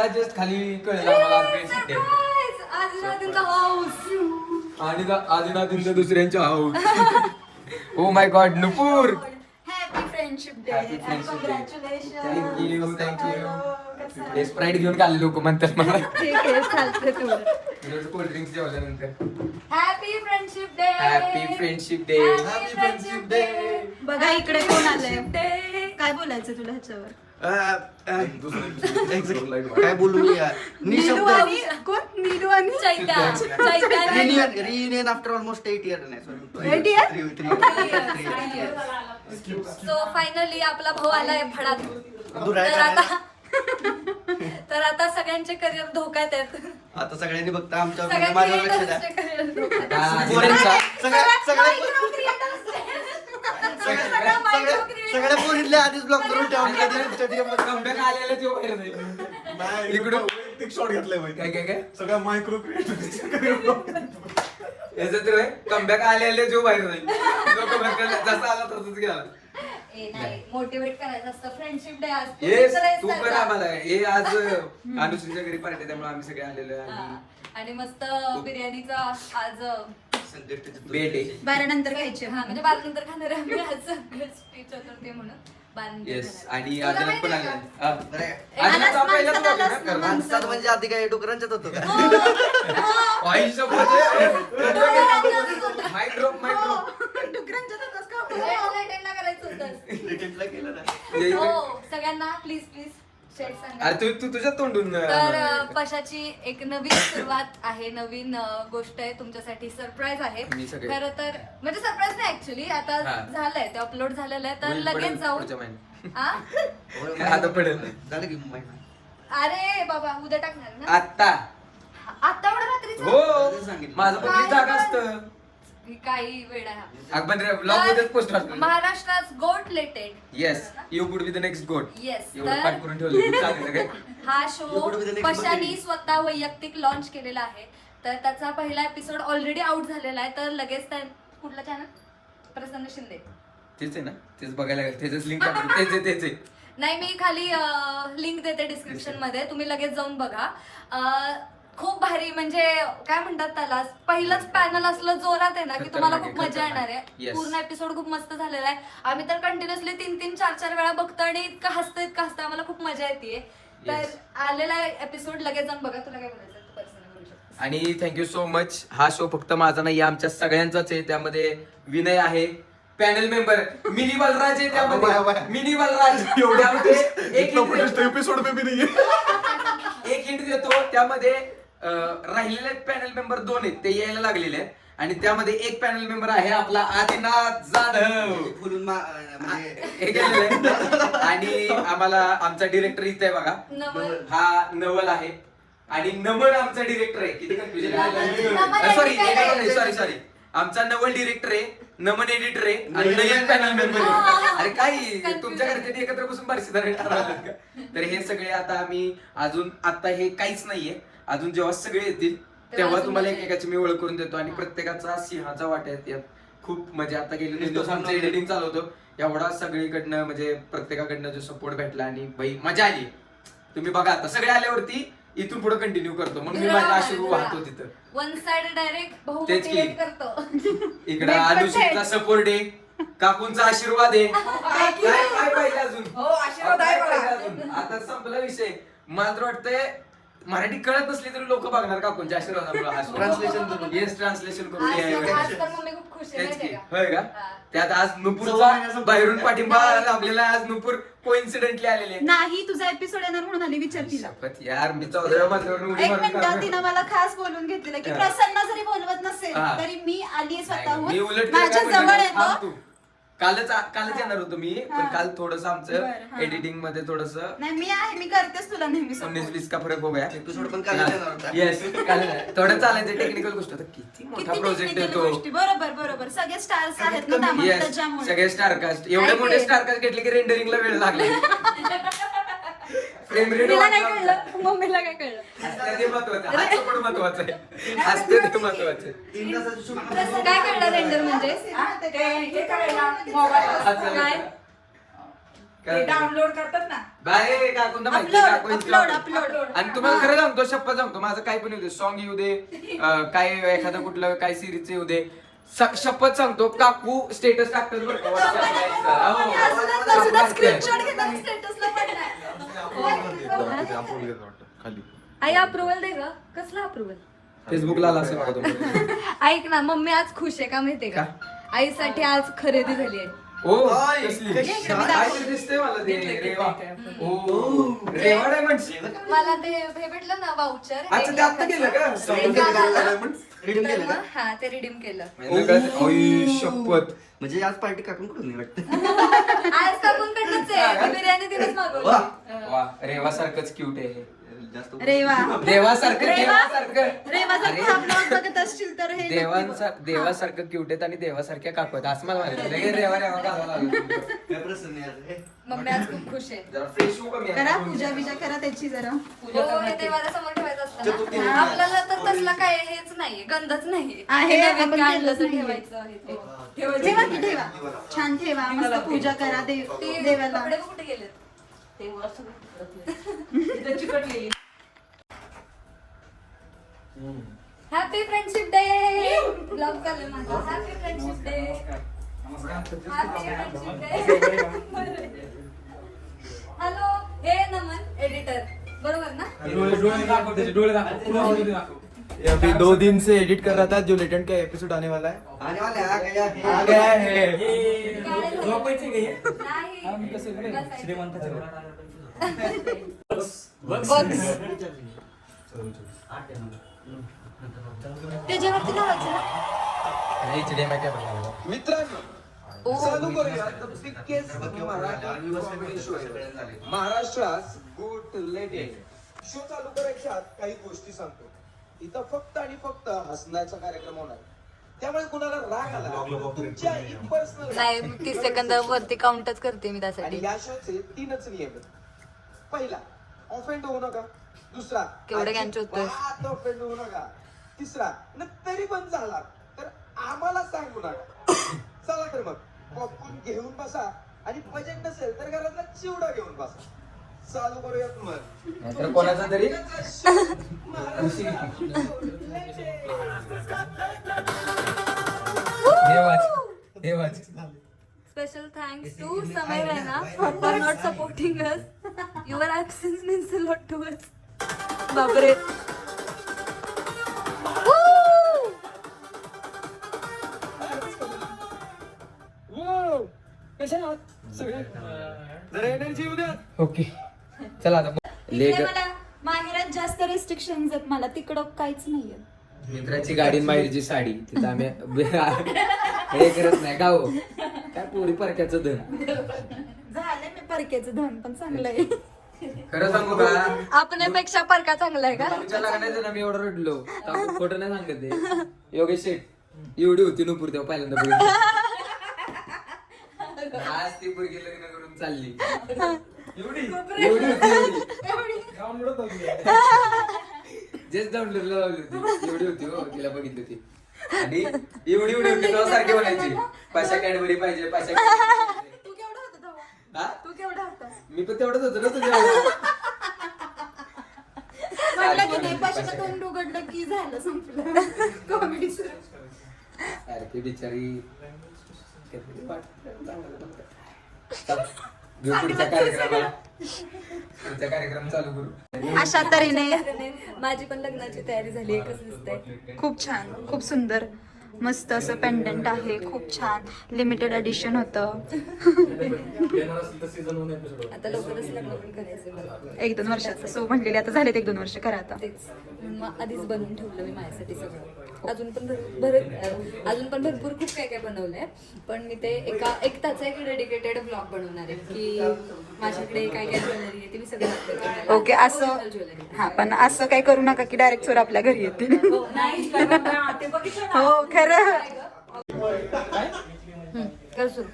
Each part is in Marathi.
आता जस्ट खाली कळलं आम्हाला फ्रेंडशिप डे आणि आदिनाथींचा दुसऱ्यांच्या house. Oh my God Nupur, happy friendship day. Happy friendship day. Congratulation. Thank you. हे स्प्राईट घेऊन काढले लोक म्हणतात मला. ठीक आहे, चालतंय तेवढं. कोल्ड्रिंक्स जेवल्यानंतर. Happy friendship day. Happy friendship day. Happy friendship day. बघा इकडे कोण आलंय. काय बोलायचं तुला ह्याच्यावर? काय बोलू मी यार. नीलू आणि कोण? नीलू आणि रियुनियन आफ्टर ऑलमोस्ट 8 इयर नाही सॉरी 8 year? 3 सो फायनली आपला भाऊ आलाय फडात. तर आता सगळ्यांचे करिअर धोक्यात आहेत. आता सगळ्यांनी बघता आमच्या माझ्यावर लक्ष द्या. सगळ्या पोरीतल्या आधीच ब्लॉक करून कमबॅक आलेला जो बाहेर जाईल. इकडून शॉट घेतलाय माहिती काय काय काय सगळ्या मायक्रो याचं तर कमबॅक आलेले जो बाहेर जाईल. लोक जसा आला तसंच गेला. मोटिवेट करायचं असतं. फ्रेंडशिप डे आज येस तू कर आम्हाला. हे आज अनुश्रीच्या घरी पार्टी त्यामुळे आम्ही सगळे आलेलो आहे. आणि मस्त बिर्याणीचा आज बेट आहे. बारानंतर खायचे. हा म्हणजे बारानंतर खाणार आहे आम्ही आज स्पीच होतं ते म्हणून बारानंतर येस खाणार. आणि तुला आदिनाथ माहिती पण आहे आले. का? आदिनाथ हा पहिलाच माणसात vlog आहे आलास ना? ना, माणसात म्हणजे आधी काय डुकरांच्यात होतो का mic drop mic drop. Entertain ला करायचं होतं. क्रिकेटला केलं ना. हो सगळ्यांना प्लीज प्लीज शेट सांगा. अरे तू तुझ्या तोंडून तर पशाची एक नवीन सुरुवात आहे. नवीन गोष्ट आहे तुमच्यासाठी. सरप्राईज आहे मी सगळे- खरं तर. म्हणजे सरप्राईज नाही ऍक्च्युली. आता हा. झालंय ते अपलोड झालेलं आहे तर होईल, लगेच पडेल जाऊ. पुढच्या महिन्यात. हा? आता पडेल. झालं की महिना. अरे बाबा उद्या टाकणार ना. आता आता एवढं रात्रीचं हो सांगितलं. माझं पब्लिक जागा असतं. ही काही वेळ आहे हा. आपण ब्लॉग मध्ये पोस्ट तर महाराष्ट्रात गोट लेटेड. Yes you would be the next goat. Yes, एवढं तर- पाठ करून ठेवलं चालेल काय. हा You show would be the next पशानी Bakari. स्वतः वैयक्तिक लॉन्च केलेला आहे. तर त्याचा पहिला एपिसोड ऑलरेडी आउट झालेला आहे. तर लगेच त्या कुठला चॅनल? प्रसन्न शिंदे. तेच आहे ना तेच बघायला लागेल. त्याच लिंक तेच आहे तेच आहे. नाही मी खाली लिंक देते डिस्क्रिप्शन मध्ये. तुम्ही लगेच जाऊन बघा. खूप भारी म्हणजे काय म्हणतात त्याला पहिलंच पॅनल असलं जोरात आहे ना की तुम्हाला खूप खतरनाक मजा आहे, येणार आहे. Yes. पूर्ण एपिसोड खूप मस्त झालेला आहे. आम्ही तर कंटिन्युअसली 3-3, 4-4 वेळा बघतो आणि इतकं हसतं आम्हाला खूप मजा येते. तर Yes. आलेला एपिसोड लगेच जाऊन बघा. तुला काय बोलायचं तू पर्सनली बोलू शकतेस. आणि थँक्यू सो मच. हा शो फक्त माझा नाही आमच्या सगळ्यांचाच आहे. त्यामध्ये विनय आहे पॅनल मेंबर. मिनी बलराज आहे त्यामध्ये. मिनी बलराज त्यामध्ये एक एपिसोड पे भी नहीं है. एक हिंट देतो. त्यामध्ये राहिलेले पॅनल मेंबर 2 आहेत ते यायला लागलेले आहेत. आणि त्यामध्ये एक पॅनल मेंबर आहे आपला आदिनाथ जाधव. फुलून म्हणजे हे गेलेलं आहे. आणि आम्हाला आमचा डिरेक्टर इथे आहे बघा. नवल. हा नवल आहे आणि नमन आमचा डिरेक्टर आहे. किती नमन कन्फ्युजन सॉरी आमचा नवल डिरेक्टर आहे. नमन एडिटर आहे आणि नयन पॅनल मेंबर आहे. अरे काय तुमच्या घरच्यांनी एकत्र बसून बारशीदार ठरवलं का? तर हे सगळे आता आम्ही अजून आता हे काहीच नाहीये. अजून जेव्हा सगळे येतील तेव्हा तुम्हाला एकेकाची मी ओळख करून देतो. आणि प्रत्येकाचा सिंहाचा वाटा आहे त्यात. खूप म्हणजे आता गेले 2 दिवस आमचं एडिटिंग चालू होतं. एवढा सगळीकडनं म्हणजे प्रत्येकाकडनं जो सपोर्ट भेटला आणि भाई मजा आली. तुम्ही बघा आता सगळे आल्यावरती इथून पुढे कंटिन्यू करतो. मग मी माझ्या आशीर्वाद वाहतो तिथं. वन साइड डायरेक्ट भाऊ तेच की. मोटिवेट करतो. इकडं अनुश्रीचा सपोर्ट आहे. काकूंचा आशीर्वाद आहे. काय पाहिजे अजून? हो, आशीर्वाद आहे काय मला. पाहिजे अजून? आता संपला विषय. मला तर वाटतंय मराठी कळत नसली तरी लोक बघणार काकूंच्या आशीर्वादामुळे. Translation करून. येस ट्रान्सलेशन करून आज यावेळी. आज तर मम्मी खूप खुश आहे तेच की. माहितीये का? होय का हा. त्यात आज नुपूरचा बाहेरून पाठिंबा आपल्याला आज नुपूर कोइन्सिडेंटली आलेले. नाही तुझा एपिसोड येणार म्हणून आली विचार तिला. शपथ यार मी 14व्या मजल्यावरून उडी एक मारून मिनिट काढलो. तिनं मला खास बोलून घेतलेलं की हा. प्रसन्न जरी बोलवत नसेल हा. तरी मी आली मी स्वतःहून उलट माझ्या जवळ येतो. तू कालच येणार होतो मी पण हा. काल थोडस आमचं बरं, हा. एडिटिंग मध्ये थोडस नाही मी आहे मी करतेच तुला नेहमी 19-20 का फरक हो गया. एपिसोड पण काल येणार होता. येस थोडं चालायचं टेक्निकल गोष्ट होतं. किती मोठा किती प्रोजेक्ट technical येतो. गोष्टी. बरोबर बरोबर सगळे स्टार्स आहेत ना त्यामध्ये येस त्याच्यामुळे सगळे स्टारकास्ट एवढे ऐक मोठे रे. स्टारकास्ट घेतले की रेंडरिंगला वेळ लागला. फ्रेम रेट तिला काय कळलं मम्मीला काय कळलं. ते महत्वाचं आहे. हास्य पण महत्वाचं आहे. हास्य ते महत्वाचं आहे. 3 तासाचं शूट. काय कळलं रेंडर म्हणजे? ते हे करायला मोबाईल अच्छा. काय डाउनलोड करतात ना. बाय काकूंना माहिती Upload, काकू upload, Insta- upload. आणि तुम्हाला खरं सांगतो शपथ सांगतो माझं काय पण येऊ दे सॉन्ग येऊ दे काय एखादं कुठलं काय सिरीज येऊ दे शपथ सांगतो काकू स्टेटस टाकतात बरं का WhatsApp ला. हो. स्क्रीनशॉट घेतात स्टेटसला खाली आई अप्रुव्हल दे ग. कसला अप्रुव्हल? फेसबुकला आला असेल बघा तुम्हाला. ऐक ना मम्मी आज खुश आहे का माहितीये का? आईसाठी आज खरेदी झाली आहे. ओ काय? कसली काय? काय ते दिसतंय मला ते रेवा ओ रेवा डायमंड्स मला ते हे भेटलं ना वाउचर. अच्छा ते आता केलं का रिडीम केलं का? हा ते रिडीम केलं. ओय शपथ म्हणजे आज पार्टी काकून कडून नाही वाटतं. आज काकूंकडनंच आहे. बिर्याणी तिनेच मागवली. वा. वा रेवा सारखंच क्यूट आहे जास्त रेवा देवासारखं रेवा? देवासारखं रेवा जर अरे. तू हा vlog बघत असशील तर हे देवासारखं क्यूट आहेत आणि देवासारख्या काकू आहेत असं मला माहिती रेवा रेवा घालावं लागलं काय प्रसन्न यार हे. मम्मी आज खूप खुश आहे. जरा फ्रेश होऊ कमी करा पूजा बिजा करा त्याची जरा. हो हे देवाला समोर ठेवायचं असतं ना. आपल्याला तर तसला काय हेच नाहीये गंधच नाहीये. आहे, हे नवीन आपण काय आणलं केलंच तर नाहीये. ठेवायचं आहे ते. ठेवा की ठेवा छान ठेवा मस्त पूजा करा ते देवाला. कपडे कुठे गेलेत? Happy friendship day. ब्लॉग चालू माझा. Happy friendship day. हॅलो हे नमन एडिटर बरोबर ना? अभी 2 दिन से एडिट कर रहा था जो लेटेंट का एपिसोड आने वाला है आने वाले आ गया है. आ गया है त्याच्यावरती लावायचं मित्रांनो चालू करूया The biggest Marathi comedy show आहे. महाराष्ट्रात गुड लेटेस्ट शो चालू करायच्या आत काही गोष्टी सांगतो इथं फक्त आणि फक्त हसण्याचा कार्यक्रम होणार त्यामुळे कुणाला राग आला तुमच्या पर्सनल नाही 30 सेकंदावरती काउंटच करते मी आणि त्यासाठी. या शोचे 3च नियम आहेत. पहिला ऑफेंड होऊ नका. दुसरा केवढं ज्ञान होतंय. ऑफेंड होऊ नका. तिसरा न तरी पण झाला तर आम्हाला सांगू नका. चला तर मग पॉपकॉर्न घेऊन बसा आणि बजेट नसेल तर घरातला चिवडा घेऊन बसा. चालू करूयात मग नाहीतर कोणाचा तरी Special thanks to Samay Raina for not supporting us. Your absence means a lot to us. बापरे. जरा एनर्जी येऊ द्या. ओके चला आता लेट इकडे मला माहेरात जास्त रेस्ट्रिक्शन आहेत मला तिकडं काहीच नाहीये. मित्राची गाडी आणि माहेरची साडी तिथं आम्ही हे करत नाही का हो काय पोरी परक्याचं धन झालंय मी परकेचं धन पण चांगलंय. खरं सांगू का आपल्यापेक्षा परका चांगला आहे का? तुमच्या लग्नाचं ना मी एवढं रडलो त्यामुळे खोटं नाही सांगत ते योगेश शेठ एवढी होती नुपूर तेव्हा पहिल्यांदा बघितली. आज ती पोरगी लग्न करून चालली एवढी होती जेच डाउनलोडला लावली होती एवढी होती हो तिला बघितली होती आणि एवढी होती तेव्हा सारखी म्हणायची पाशा कॅडबरी पाहिजे पाशा Cadbury तू केवढा होता तेव्हा? हा? तू केवढा होता? मी पण तेवढंच होतो ना तुझ्या म्हटलं की नाही पाशाला तोंड उघडलं की झालं संपलं कॉमेडी सुरू. सारखी बिचारी पुढचा कार्यक्रम चालू करू. अशा तऱ्हेने माझी पण लग्नाची तयारी झाली कसं दिसतंय? खूप छान खूप सुंदर मस्त असं पेंडंट आहे खूप छान लिमिटेड एडिशन होतं. आता लवकरच लग्न पण करायचं मला. 1-2 वर्षाचं सो म्हणलेले आता झालेत 1-2 वर्ष करा आता. तेच मग आधीच बनवून ठेवलं मी माझ्यासाठी सगळं. अजून पण भरपूर खूप काय काय बनवलंय पण मी ते एक त्याचा एक डेडिकेटेड ब्लॉग बनवणार आहे की माझ्याकडे काय काय ज्वेलरी आहे ती मी सगळं दाखवते तुम्हाला. ओके असं ज्वेलरी हा पण असं काही करू नका की डायरेक्ट चोर आपल्या घरी येतील. हो खरं. कर सुरू.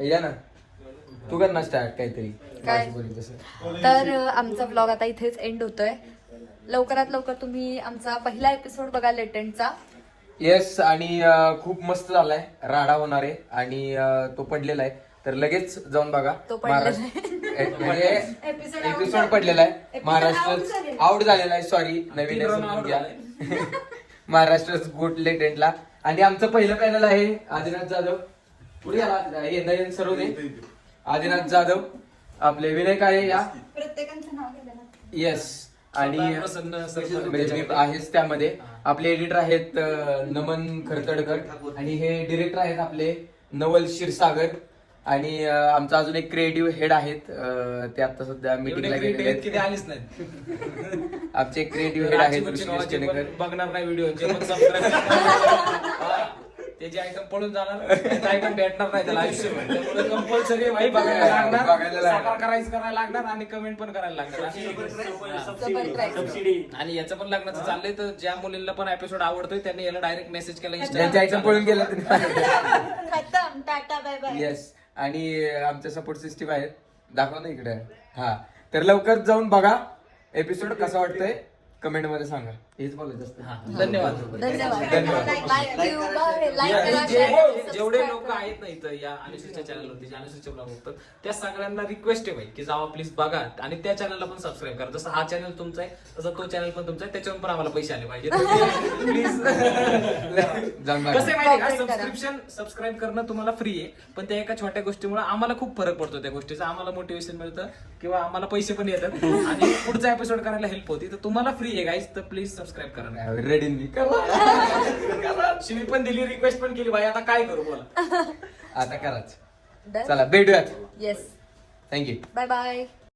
या ना तू कर ना स्टार्ट काहीतरी काय? बोलली तसं. तर आमचा ब्लॉग आता इथेच एंड होतोय. लवकरात लवकर तुम्ही आमचा पहिला एपिसोड बघा लेटेंटचा. येस आणि खूप मस्त झालाय राडा होणार आहे आणि तो पडलेला आहे तर लगेच जाऊन बघा तो पडलेला एपिसोड पडलेला आहे. महाराष्ट्र आउट झालेला आहे, सॉरी नवीन आहे, समजून घ्या. महाराष्ट्र गोट लेटेंटला. आणि आमचं पहिलं पॅनल आहे आदिनाथ जाधव, पुढे आला हे नयन सरोदे, आदिनाथ जाधव, आपले विनय काळे या प्रत्येकाचं नाव घेतलं. येस. आणि म्हणजे मी आहेच त्यामध्ये. आपले एडिटर आहेत नमन खरतडकर आणि हे डिरेक्टर आहेत आपले नवल क्षीरसागर. आणि आमचा अजून एक क्रिएटिव्ह हेड आहेत, ते आता सध्या मीटिंगला गेलेले आहेत. आलीच नाही. आमचे क्रिएटिव्ह हेड आहेत ऋषिकेश केनेकर. बघणार नाही व्हिडिओ त्याचे आयटम पळून जाणार, आयटम भेटणार नाही त्याला आयुष्यभर. त्यामुळे कंपल्सरी भाई बघायला लागणार, साकार करायला लागणार आणि कमेंट पण करायला लागणार. आणि याचं पण लग्नाचं चाललंय, तर ज्या मुलींना पण एपिसोड आवडतोय त्यांनी याला डायरेक्ट मेसेज केला ज्यांचे आयटम पळून गेले खतम, टाटा बाय बाय. येस. आणि आमचे सपोर्ट सिस्टीम आहेत, दाखवा ना इकडे. हा, तर लवकर जाऊन बघा एपिसोड कसा वाटतोय, कमेंट मध्ये सांगा. हेच बोलायचं असतं. धन्यवाद. जेवढे लोक आहेत ना इथं या अनुश्रीच्या चॅनलवरती, जे अनुश्रीचे ब्लॉग बघतात, त्या सगळ्यांना रिक्वेस्ट आहे भाई की जावा प्लीज बघा आणि त्या चॅनलला पण सबस्क्राईब करा. जसं हा चॅनल तुमचा आहे तसं तो चॅनल पण तुमचा आहे, त्याच्यावर पण आम्हाला पैसे आले पाहिजे. प्लीज. कसं माहिती का, सबस्क्राईब करणं तुम्हाला फ्री आहे, पण त्या एका छोट्या गोष्टीमुळे आम्हाला खूप फरक पडतो. त्या गोष्टीचा आम्हाला मोटिवेशन मिळतं किंवा आम्हाला पैसे पण येतात आणि पुढचा एपिसोड करायला हेल्प होती. तर तुम्हाला फ्री आहे गाईज, तर प्लीज सबस्क्राईब करा. रेडी मी शिवी पण दिली, रिक्वेस्ट पण केली भाई, आता काय करू बोला. आता कराच. चला भेटूयात. येस. थँक्यू. Bye bye.